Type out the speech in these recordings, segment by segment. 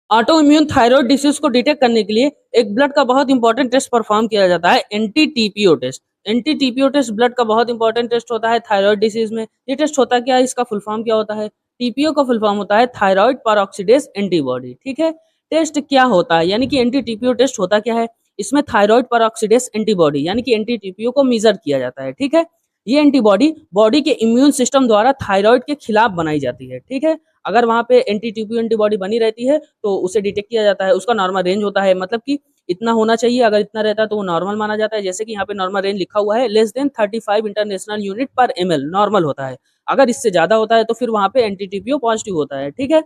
Auto immune thyroid disease को detect करने के लिए एक ब्लड का बहुत इंपॉर्टेंट टेस्ट परफॉर्म किया जाता है, anti TPO test. Anti TPO test blood का बहुत इंपॉर्टेंट टेस्ट होता है थायराइड डिसीज में। ये टेस्ट होता क्या है, इसका फुल फॉर्म क्या होता है? टीपीओ का फुल फॉर्म होता है थायराइड परऑक्सीडेज एंटीबॉडी। ठीक है, टेस्ट क्या होता है, यानी कि एंटी टीपीओ टेस्ट होता क्या है? इसमें थायराइड परऑक्सीडेज एंटीबॉडी यानी कि एंटी टीपीओ को मेजर किया जाता है। ठीक है, ये एंटीबॉडी बॉडी के इम्यून सिस्टम द्वारा थायराइड के खिलाफ बनाई जाती है। ठीक है, अगर वहाँ पे एंटी टीपीओ एंटीबॉडी बनी रहती है तो उसे डिटेक्ट किया जाता है। उसका नॉर्मल रेंज होता है, मतलब कि इतना होना चाहिए, अगर इतना रहता है तो वो नॉर्मल माना जाता है। जैसे कि यहाँ पे नॉर्मल रेंज लिखा हुआ है, लेस देन 35 इंटरनेशनल यूनिट पर एमएल नॉर्मल होता है। अगर इससे ज्यादा होता है तो फिर वहाँ पे एंटी टीपीओ पॉजिटिव होता है। ठीक है,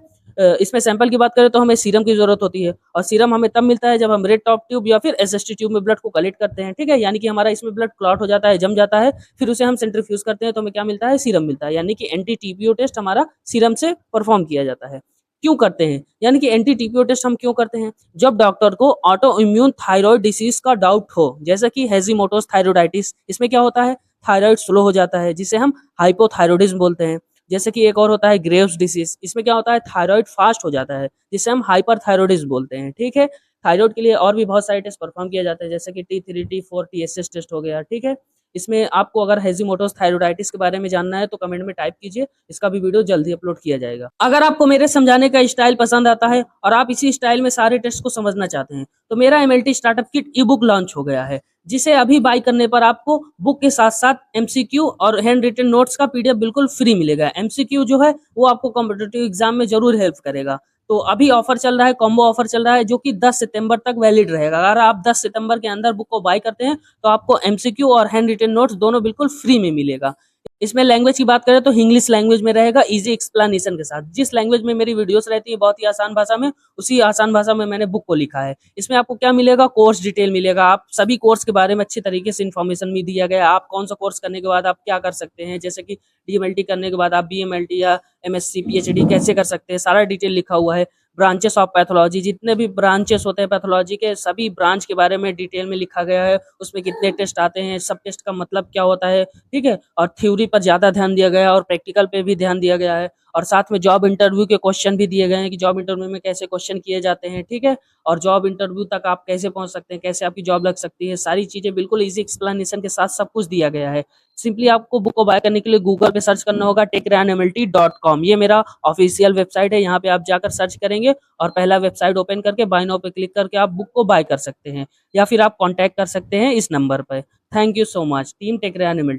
इसमें सैंपल की बात करें तो हमें सीरम की जरूरत होती है, और सीरम हमें तब मिलता है जब हम रेड टॉप ट्यूब या फिर एसएसटी ट्यूब में ब्लड को कलेक्ट करते हैं। ठीक है, यानी कि हमारा इसमें ब्लड क्लॉट हो जाता है, जम जाता है, फिर उसे हम सेंट्रीफ्यूज करते हैं तो हमें क्या मिलता है? सीरम मिलता है। यानी कि एंटी टीपीओ टेस्ट हमारा सीरम से परफॉर्म किया जाता है। क्यों करते हैं, यानी कि एंटी टीपीओ टेस्ट हम क्यों करते हैं? जब डॉक्टर को ऑटो इम्यून थायराइड डिसीज का डाउट हो, जैसे कि हेजिमोटोस थायरोइडाइटिस, इसमें क्या होता है? थायराइड स्लो हो जाता है, जिसे हम हाइपोथायरॉयडिज्म बोलते हैं। जैसे कि एक और होता है ग्रेव्स डिसीज, इसमें क्या होता है? थायराइड फास्ट हो जाता है, जिसे हम हाइपरथायरॉयडिज्म बोलते हैं। ठीक है, थायराइड के लिए और भी बहुत सारे टेस्ट परफॉर्म किए जाते हैं, जैसे कि T3 T4 TSS टेस्ट हो गया। ठीक है, इसमें आपको अगर हेजिमोटोस थायरोइडाइटिस के बारे में जानना है तो कमेंट में टाइप कीजिए, इसका भी वीडियो जल्द ही अपलोड किया जाएगा। अगर आपको मेरे समझाने का स्टाइल पसंद आता है और आप इसी स्टाइल में सारे टेस्ट को समझना चाहते हैं तो मेरा एमएलटी स्टार्टअप किट ई बुक लॉन्च हो गया है, जिसे अभी बाय करने पर आपको बुक के साथ साथ एमसीक्यू और हैंड रिटन नोट्स का पीडीएफ बिल्कुल फ्री मिलेगा। एमसीक्यू जो है वो आपको कॉम्पिटिटिव एग्जाम में जरूर हेल्प करेगा। तो अभी ऑफर चल रहा है, कॉम्बो ऑफर चल रहा है, जो कि 10 सितंबर तक वैलिड रहेगा। अगर आप 10 सितंबर के अंदर बुक को बाय करते हैं तो आपको एमसीक्यू और हैंड रिटन नोट्स दोनों बिल्कुल फ्री में मिलेगा। इसमें लैंग्वेज की बात करें तो इंग्लिश लैंग्वेज में रहेगा, इजी एक्सप्लेनेशन के साथ। जिस लैंग्वेज में मेरी वीडियोस रहती है बहुत ही आसान भाषा में, उसी आसान भाषा में मैंने बुक को लिखा है। इसमें आपको क्या मिलेगा? कोर्स डिटेल मिलेगा, आप सभी कोर्स के बारे में अच्छी तरीके से इन्फॉर्मेशन भी दिया गया है। आप कौन सा कोर्स करने के बाद आप क्या कर सकते हैं, जैसे कि डीएमएलटी करने के बाद आप बीएमएलटी या एमएससी पीएचडी कैसे कर सकते हैं, सारा डिटेल लिखा हुआ है। ब्रांचेस ऑफ पैथोलॉजी, जितने भी ब्रांचेस होते हैं पैथोलॉजी के, सभी ब्रांच के बारे में डिटेल में लिखा गया है। उसमें कितने टेस्ट आते हैं, सब टेस्ट का मतलब क्या होता है। ठीक है, और थ्योरी पर ज्यादा ध्यान दिया गया है और प्रैक्टिकल पे भी ध्यान दिया गया है, और साथ में जॉब इंटरव्यू के क्वेश्चन भी दिए गए हैं कि जॉब इंटरव्यू में कैसे क्वेश्चन किए जाते हैं। ठीक है, और जॉब इंटरव्यू तक आप कैसे पहुंच सकते हैं, कैसे आपकी जॉब लग सकती है, सारी चीजें बिल्कुल इजी एक्सप्लेनेशन के साथ सब कुछ दिया गया है। सिंपली आपको बुक को बाय करने के लिए गूगल पे सर्च करना होगा techranmlt.com। ये मेरा ऑफिशियल वेबसाइट है, यहाँ पे आप जाकर सर्च करेंगे और पहला वेबसाइट ओपन करके बाय नाउ पे क्लिक करके आप बुक को बाय कर सकते हैं, या फिर आप कॉन्टैक्ट कर सकते हैं इस नंबर पर। Thank you so much team टेकरैन एमएलटी।